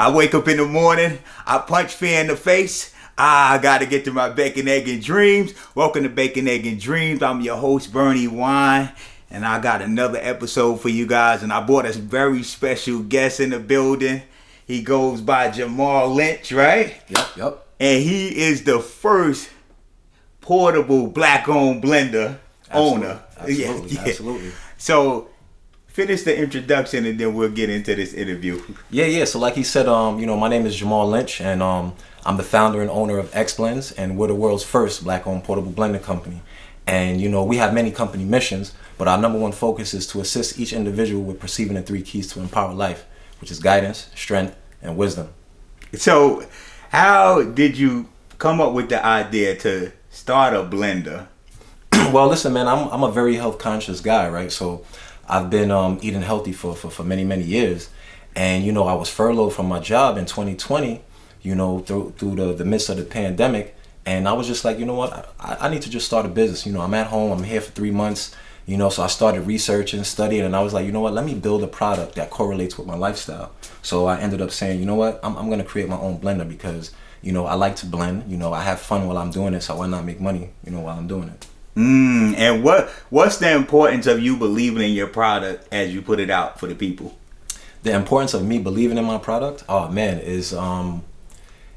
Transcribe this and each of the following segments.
I wake up in the morning, I punch fear in the face. I gotta get to my bacon, egg, and dreams. Welcome to Bacon, Egg, and Dreams. I'm your host, Bernie Wine, and I got another episode for you guys. And I brought a very special guest in the building. He goes by Jamall Lynch, right? Yep. And he is the first portable black-owned blender owner. Absolutely. So, finish the introduction and then we'll get into this interview. Yeah. So like he said, my name is Jamall Lynch, and I'm the founder and owner of Xblendz, and we're the world's first black-owned portable blender company. And we have many company missions, but our number one focus is to assist each individual with perceiving the 3 keys to empower life, which is guidance, strength, and wisdom. So, how did you come up with the idea to start a blender? Well, listen, man, I'm a very health conscious guy, right? So I've been eating healthy for many years, and I was furloughed from my job in 2020. Through the midst of the pandemic, and I was just like, you know what, I need to just start a business. I'm at home, I'm here for 3 months, so I started researching, studying, and I was like, you know what, let me build a product that correlates with my lifestyle. So I ended up saying, you know what, I'm gonna create my own blender because, I like to blend, I have fun while I'm doing it, so why not make money, while I'm doing it. And what's the importance of you believing in your product as you put it out for the people? The importance of me believing in my product, is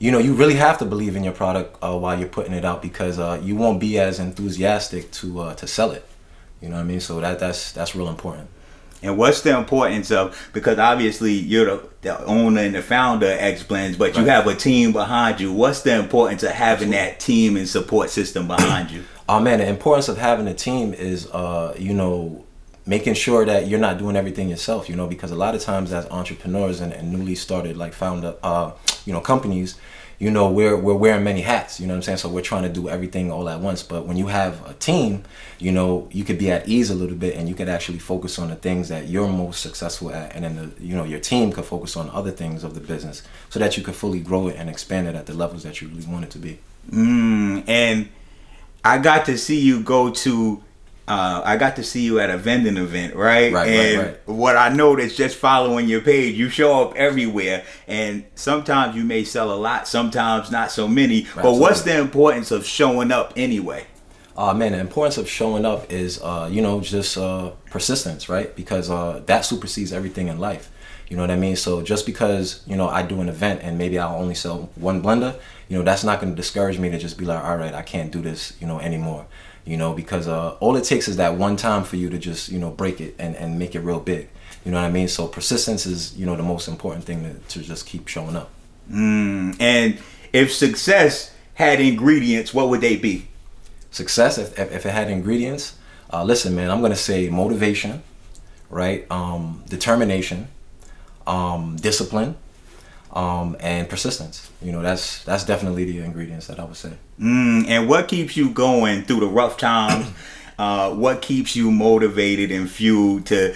you really have to believe in your product while you're putting it out, because you won't be as enthusiastic to sell it. You know what I mean? So that's real important. And what's the importance of, because obviously you're the owner and the founder of Xblendz, but you have a team behind you. What's the importance of having that team and support system behind you? The importance of having a team is, making sure that you're not doing everything yourself, because a lot of times as entrepreneurs and newly started companies, we're wearing many hats, you know what I'm saying? So we're trying to do everything all at once. But when you have a team, you could be at ease a little bit, and you could actually focus on the things that you're most successful at. And then, your team could focus on other things of the business so that you could fully grow it and expand it at the levels that you really want it to be. And I got to see you at a vending event, right? Right. What I noticed just following your page, you show up everywhere, and sometimes you may sell a lot, sometimes not so many. But Absolutely. What's the importance of showing up anyway? The importance of showing up is, just persistence, right? Because that supersedes everything in life. You know what I mean? So just because, I do an event and maybe I'll only sell one blender, that's not going to discourage me to just be like, all right, I can't do this, anymore. Because all it takes is that one time for you to just, break it and make it real big. You know what I mean? So persistence is, the most important thing to just keep showing up. And if success had ingredients, what would they be? Success, if it had ingredients, listen, man, I'm going to say motivation, right? Determination, discipline, and persistence. That's definitely the ingredients that I would say. And what keeps you going through the rough times? What keeps you motivated and fueled to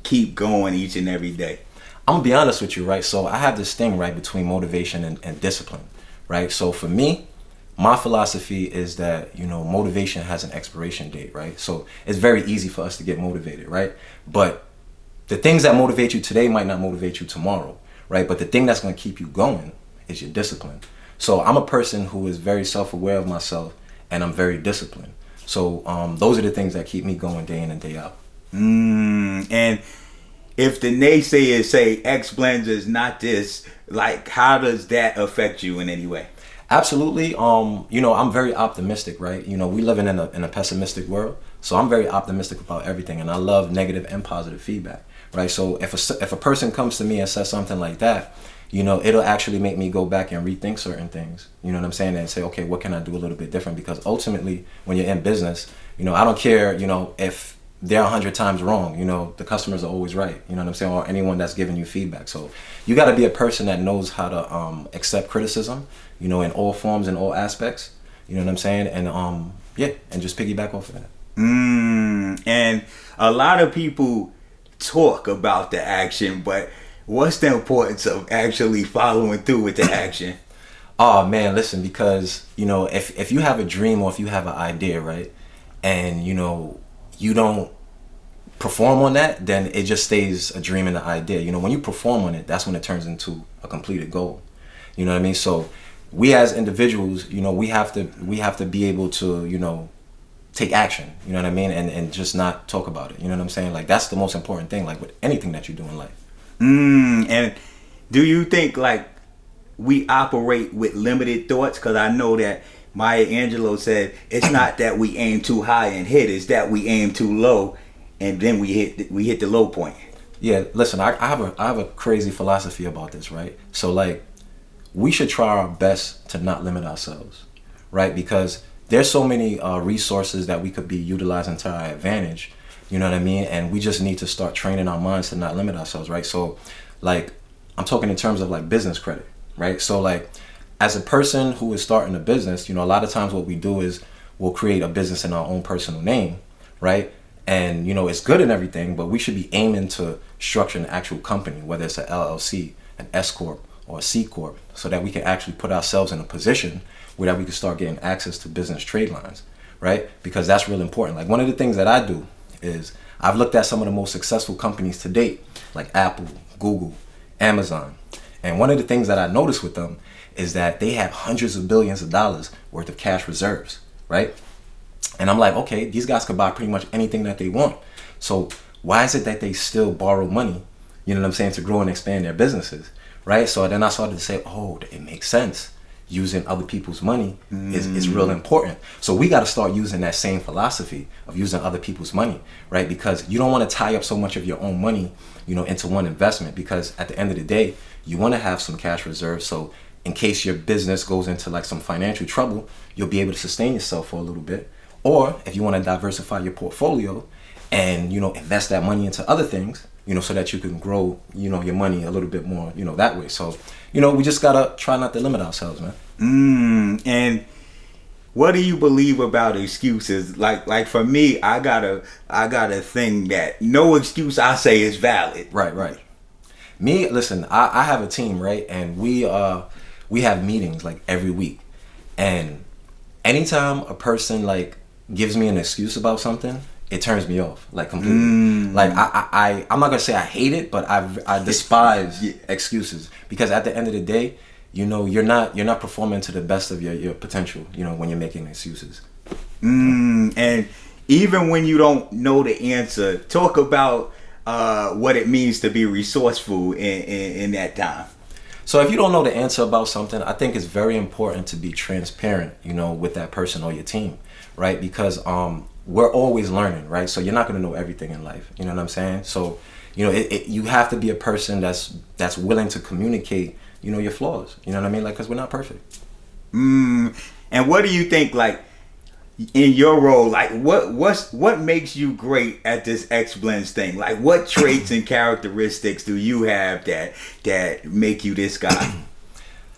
keep going each and every day? I'm gonna be honest with you, right? So I have this thing, right, between motivation and discipline, right? So for me, my philosophy is that, motivation has an expiration date, right? So it's very easy for us to get motivated, right? But the things that motivate you today might not motivate you tomorrow, right? But the thing that's going to keep you going is your discipline. So I'm a person who is very self-aware of myself, and I'm very disciplined. So those are the things that keep me going day in and day out. And if the naysayers say Xblendz is not this, how does that affect you in any way? Absolutely. I'm very optimistic, right? We live in a pessimistic world, so I'm very optimistic about everything, and I love negative and positive feedback, right? So if a person comes to me and says something like that, it'll actually make me go back and rethink certain things. You know what I'm saying? And say, okay, what can I do a little bit different? Because ultimately, when you're in business, I don't care, if they're 100 times wrong, the customers are always right. You know what I'm saying? Or anyone that's giving you feedback. So you got to be a person that knows how to accept criticism, in all forms and all aspects. You know what I'm saying? And and just piggyback off of that. And a lot of people talk about the action, but what's the importance of actually following through with the action? Oh man, listen, because if you have a dream or if you have an idea, right, and you don't perform on that, then it just stays a dream and an idea. You know, when you perform on it, that's when it turns into a completed goal. You know what I mean? So we as individuals, you know, we have to be able to, you know, take action, you know what I mean? And just not talk about it. You know what I'm saying? Like, that's the most important thing, like with anything that you do in life. And do you think like we operate with limited thoughts? Because I know that Maya Angelou said it's not that we aim too high and hit, it's that we aim too low and then we hit the low point. Yeah, listen, I have a crazy philosophy about this, right? So like, we should try our best to not limit ourselves, right? Because there's so many resources that we could be utilizing to our advantage, you know what I mean? And we just need to start training our minds to not limit ourselves, right? So like, I'm talking in terms of like business credit, right? So like, as a person who is starting a business, you know, a lot of times what we do is we'll create a business in our own personal name, right? And, you know, it's good and everything, but we should be aiming to structure an actual company, whether it's an LLC, an S Corp, or a C Corp, so that we can actually put ourselves in a position where that we can start getting access to business trade lines, right? Because that's really important. Like, one of the things that I do is I've looked at some of the most successful companies to date, like Apple, Google, Amazon. And one of the things that I noticed with them is that they have hundreds of billions of dollars worth of cash reserves, right? And I'm like, okay, these guys could buy pretty much anything that they want. So why is it that they still borrow money, you know what I'm saying, to grow and expand their businesses, right? So then I started to say, oh, it makes sense. Using other people's money is real important. So we got to start using that same philosophy of using other people's money, right? Because you don't want to tie up so much of your own money, you know, into one investment, because at the end of the day, you want to have some cash reserves. So in case your business goes into like some financial trouble, you'll be able to sustain yourself for a little bit. Or if you want to diversify your portfolio and, you know, invest that money into other things, you know, so that you can grow, you know, your money a little bit more, you know, that way. So, you know, we just gotta try not to limit ourselves, man. And what do you believe about excuses? Like for me, I got a thing that no excuse I say is valid. Right. Me, listen, I have a team, right? And we have meetings like every week. And anytime a person like gives me an excuse about something, it turns me off, like, completely. Like, I'm not gonna say I hate it, but I despise excuses, because at the end of the day, you know, you're not performing to the best of your potential, you know, when you're making excuses. And even when you don't know the answer, talk about what it means to be resourceful in that time. So if you don't know the answer about something, I think it's very important to be transparent, you know, with that person or your team, right? Because we're always learning, right? So you're not going to know everything in life, you know what I'm saying? So, you know, you have to be a person that's willing to communicate, you know, your flaws, you know what I mean? Like, because we're not perfect. And what do you think, like, in your role, like, what makes you great at this Xblendz thing? Like, what traits and characteristics do you have that make you this guy?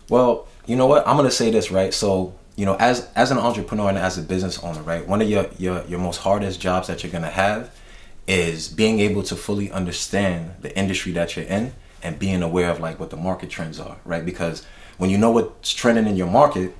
Well, you know what? I'm going to say this, right? So, you know, as an entrepreneur and as a business owner, right, one of your most hardest jobs that you're going to have is being able to fully understand the industry that you're in and being aware of like what the market trends are, right? Because when you know what's trending in your market,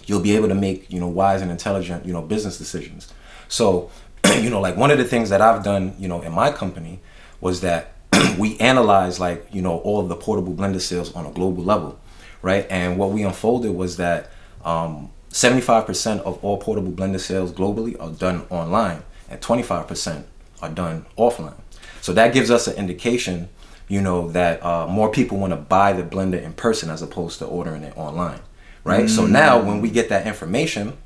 you'll be able to make, you know, wise and intelligent, you know, business decisions. So, you know, like, one of the things that I've done, you know, in my company was that we analyzed, like, you know, all of the portable blender sales on a global level, right? And what we unfolded was that 75% of all portable blender sales globally are done online and 25% are done offline. So that gives us an indication, you know, that more people want to buy the blender in person as opposed to ordering it online, right? So now when we get that information,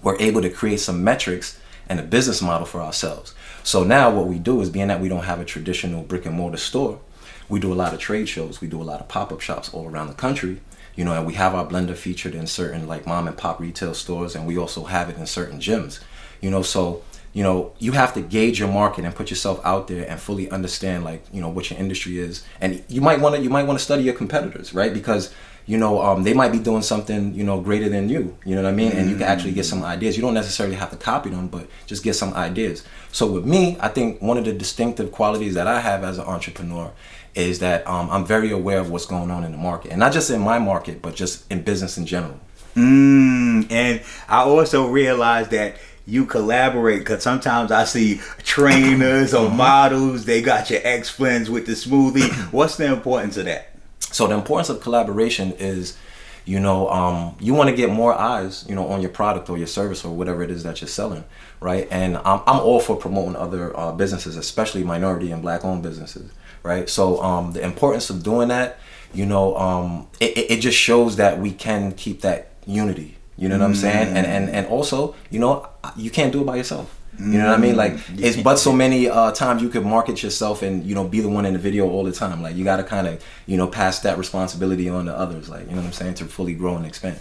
we're able to create some metrics and a business model for ourselves. So now what we do is, being that we don't have a traditional brick and mortar store, we do a lot of trade shows, we do a lot of pop-up shops all around the country, you know, and we have our blender featured in certain like mom and pop retail stores, and we also have it in certain gyms, you know. So, you know, you have to gauge your market and put yourself out there and fully understand, like, you know, what your industry is. And you might want to study your competitors, right? Because, you know, they might be doing something, you know, greater than you know what I mean? And you can actually get some ideas. You don't necessarily have to copy them, but just get some ideas. So with me, I think one of the distinctive qualities that I have as an entrepreneur is that I'm very aware of what's going on in the market, and not just in my market, but just in business in general. And I also realized that you collaborate? Because sometimes I see trainers or models, they got your Xblendz with the smoothie. What's the importance of that? So the importance of collaboration is, you want to get more eyes, on your product or your service or whatever it is that you're selling, right? And I'm all for promoting other businesses, especially minority and black-owned businesses, right? So the importance of doing that, it just shows that we can keep that unity. You know what I'm saying? And also, you can't do it by yourself. You know what I mean? Like, it's but so many times you could market yourself and, be the one in the video all the time. Like, you got to kind of, pass that responsibility on to others, like, you know what I'm saying, to fully grow and expand.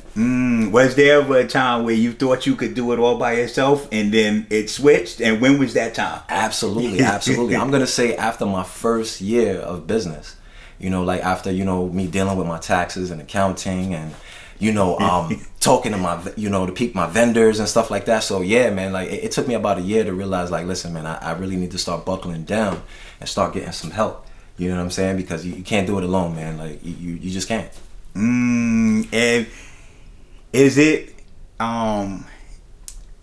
Was there ever a time where you thought you could do it all by yourself and then it switched? And when was that time? Absolutely. I'm going to say after my first year of business, like after, me dealing with my taxes and accounting and, talking to my vendors and stuff like that. So yeah, man, like it took me about a year to realize, like, listen, man, I really need to start buckling down and start getting some help. You know what I'm saying? Because you can't do it alone, man. Like you just can't. And is it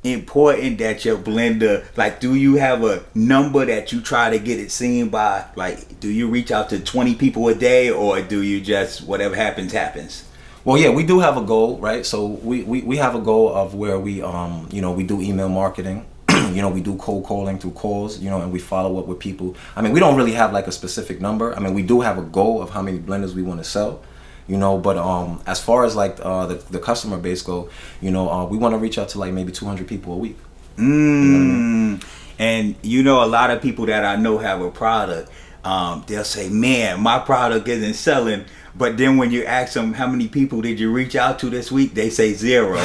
important that your blender, like, do you have a number that you try to get it seen by? Like, do you reach out to 20 people a day, or do you just whatever happens? Well, yeah, we do have a goal, right? So we have a goal of where we we do email marketing, we do cold calling through calls, and we follow up with people. I mean, we don't really have like a specific number. I mean, we do have a goal of how many blenders we want to sell, but as far as like the customer base go, we want to reach out to like maybe 200 people a week. You know what I mean? And a lot of people that I know have a product, they'll say, man, my product isn't selling. But then when you ask them, how many people did you reach out to this week? They say 0.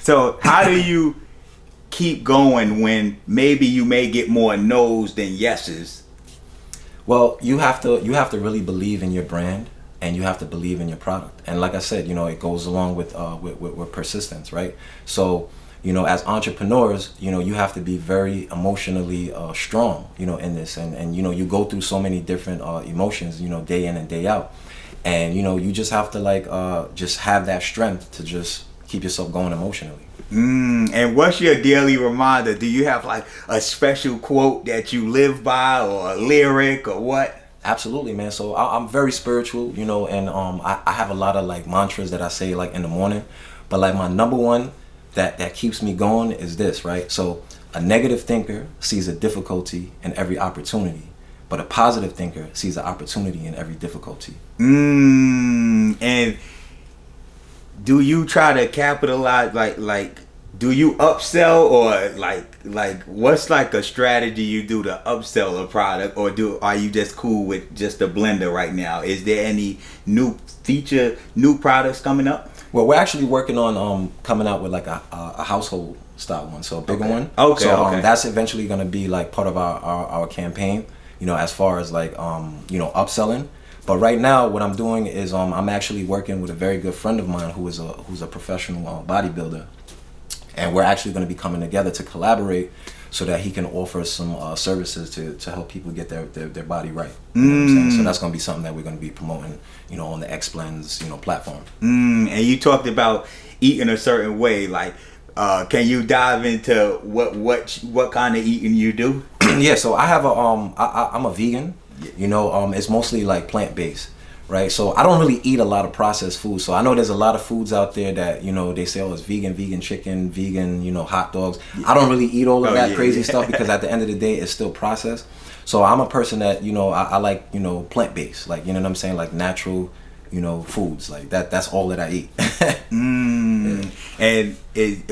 So how do you keep going when maybe you may get more no's than yeses? Well, you have to really believe in your brand, and you have to believe in your product. And like I said, it goes along with persistence, right? So, as entrepreneurs, you have to be very emotionally strong, in this. And you go through so many different emotions, day in and day out. And you just have to just have that strength to just keep yourself going emotionally. And what's your daily reminder? Do you have like a special quote that you live by, or a lyric, or what? Absolutely, man. So I'm very spiritual, and I have a lot of like mantras that I say like in the morning. But like my number one that keeps me going is this, right? So a negative thinker sees a difficulty in every opportunity, but a positive thinker sees an opportunity in every difficulty. And do you try to capitalize, like do you upsell, or like what's like a strategy you do to upsell a product, or are you just cool with just a blender right now? Is there any new products coming up? Well, we're actually working on coming out with like a household style one, so a bigger one. Okay. So that's eventually going to be like part of our campaign, as far as like upselling. But right now, what I'm doing is I'm actually working with a very good friend of mine who's a professional bodybuilder, and we're actually going to be coming together to collaborate so that he can offer some services to help people get their body right. You know what I'm saying? So that's going to be something that we're going to be promoting, on the Xblendz platform. And you talked about eating a certain way, like. Can you dive into what kind of eating you do? Yeah, so I have I'm a vegan. It's mostly like plant-based, right? So I don't really eat a lot of processed food. So I know there's a lot of foods out there that they say, oh, it's vegan chicken, vegan, hot dogs. I don't really eat all of that crazy stuff, because at the end of the day, it's still processed. So I'm a person that I like plant-based, like what I'm saying, like natural. Foods like that. That's all that I eat. Yeah. And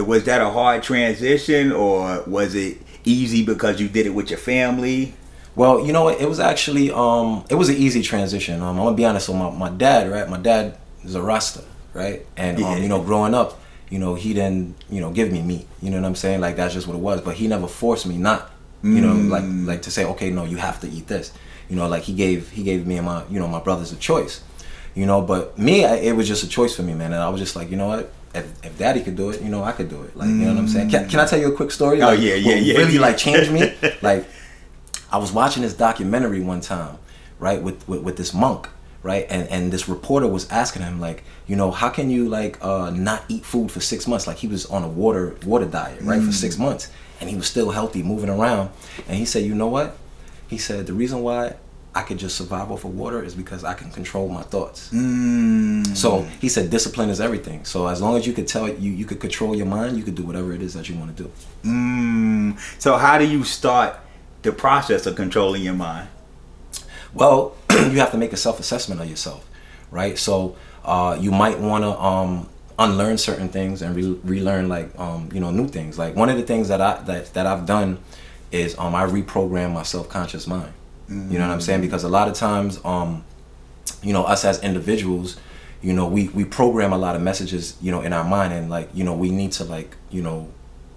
was that a hard transition, or was it easy because you did it with your family? Well, it was actually it was an easy transition. I'm gonna be honest. So my dad, right? My dad is a Rasta, right? And growing up, he didn't give me meat. You know what I'm saying? Like that's just what it was. But he never forced me not. Like to say, okay, no, you have to eat this. Like he gave me and my my brothers a choice. But me, it was just a choice for me, man. And I was just like, what? If Daddy could do it, I could do it. Like, you know what I'm saying? Can I tell you a quick story? Like, really, like, changed me. Like, I was watching this documentary one time, right, with this monk, right? And this reporter was asking him, like, you know, how can you like not eat food for 6 months? Like, he was on a water diet, right, for 6 months, and he was still healthy, moving around. And he said, you know what? He said, the reason why I could just survive off of water is because I can control my thoughts. So he said discipline is everything. So as long as you could you could control your mind, you could do whatever it is that you want to do. So how do you start the process of controlling your mind? Well, you have to make a self-assessment of yourself, right? So you might want to unlearn certain things and relearn like you know, new things. Like one of the things that I've done is I reprogram my self-conscious mind. You know what I'm saying? Because a lot of times, you know, us as individuals, you know, we program a lot of messages, you know, in our mind, and like, you know, we need to like, you know,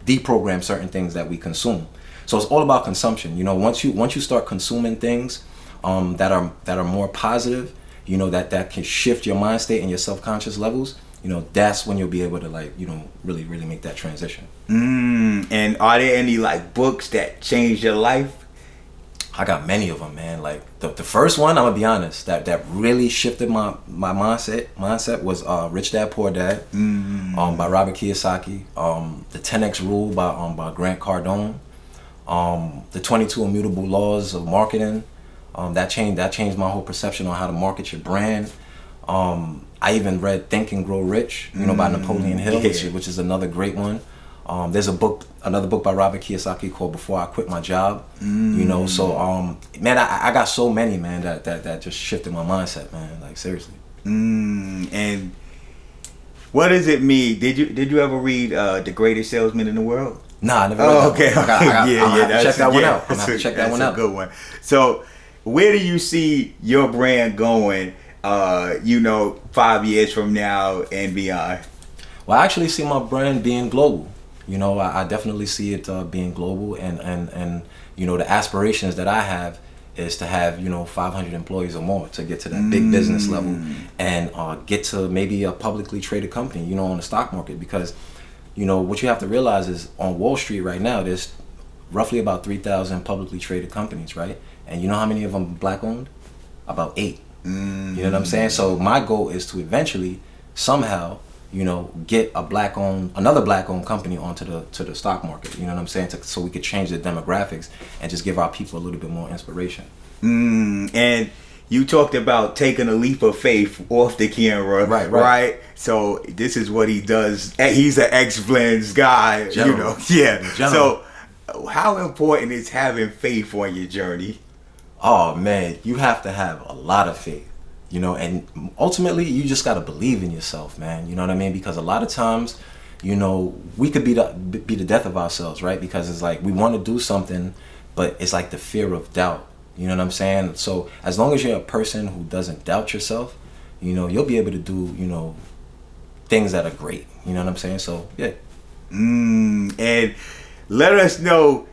deprogram certain things that we consume. So it's all about consumption. You know, once you start consuming things that are more positive, you know, that can shift your mind state and your self-conscious levels, you know, that's when you'll be able to like, you know, really make that transition. And are there any like books that changed your life? I got many of them, man. Like the first one, I'm gonna be honest, that really shifted my mindset was Rich Dad Poor Dad, by Robert Kiyosaki. The 10X Rule by Grant Cardone. The 22 Immutable Laws of Marketing. That changed my whole perception on how to market your brand. I even read Think and Grow Rich, you know, by Napoleon Hill, which is another great one. There's another book by Robert Kiyosaki called Before I Quit My Job. You know, so man, I got so many, man, that just shifted my mindset, man. Like seriously. And what does it mean? Did you ever read The Greatest Salesman in the World? Nah, I never read that okay. one. Yeah, check that one out. I'm gonna have to check that one out. That's a good one. So, where do you see your brand going? You know, 5 years from now and beyond. Well, I actually see my brand being global. You know, I definitely see it being global, and you know, the aspirations that I have is to have, you know, 500 employees or more to get to that big business level, and get to maybe a publicly traded company, you know, on the stock market. Because, you know, what you have to realize is on Wall Street right now, there's roughly about 3,000 publicly traded companies, right? And you know how many of them black owned? About 8. You know what I'm saying? So my goal is to eventually somehow, you know, get another black owned company onto the stock market. You know what I'm saying? So we could change the demographics and just give our people a little bit more inspiration. And you talked about taking a leap of faith off the camera, right? So this is what he does. He's an Xblendz guy, General. You know. So how important is having faith on your journey? Oh man, you have to have a lot of faith. You know, and ultimately you just got to believe in yourself, man. You know what I mean? Because a lot of times, you know, we could be the death of ourselves, right? Because it's like we want to do something, but it's like the fear of doubt. You know what I'm saying? So as long as you're a person who doesn't doubt yourself, you know, you'll be able to do, you know, things that are great. You know what I'm saying? So yeah. And let us know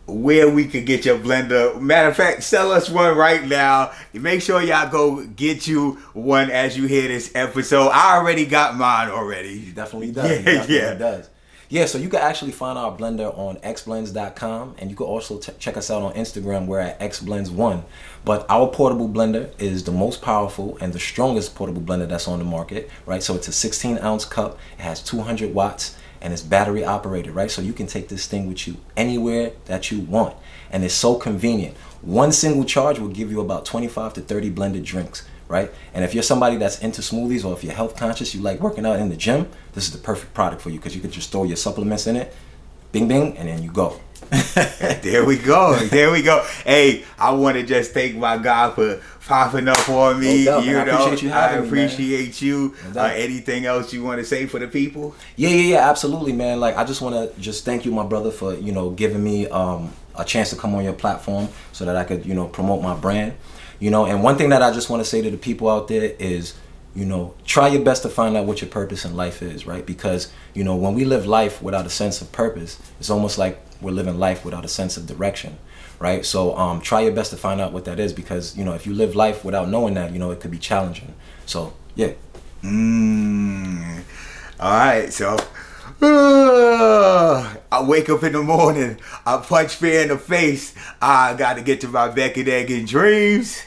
where we could get your blender. Matter of fact, sell us one right now. Make sure y'all go get you one as you hear this episode. I already got mine already. He definitely does. He definitely does. Yeah, so you can actually find our blender on xblendz.com, and you can also check us out on Instagram. We're at Xblendz1. But our portable blender is the most powerful and the strongest portable blender that's on the market, right? So it's a 16-ounce cup. It has 200 watts. And it's battery operated, right? So you can take this thing with you anywhere that you want. And it's so convenient. One single charge will give you about 25 to 30 blended drinks, right? And if you're somebody that's into smoothies, or if you're health conscious, you like working out in the gym, this is the perfect product for you, because you could just throw your supplements in it, bing, bing, and then you go. There we go. Hey, I want to just thank my guy for popping up on me. No doubt, man. I appreciate you having me. I appreciate you. Anything else you want to say for the people? Yeah, absolutely, man. Like, I just want to just thank you, my brother, for, you know, giving me a chance to come on your platform so that I could, you know, promote my brand. You know, and one thing that I just want to say to the people out there is, you know, try your best to find out what your purpose in life is, right? Because, you know, when we live life without a sense of purpose, it's almost like we're living life without a sense of direction, right? So try your best to find out what that is, because, you know, if you live life without knowing that, you know, it could be challenging. So, yeah. All right, so I wake up in the morning, I punch fear in the face, I got to get to my Beck and Egg and Dreams.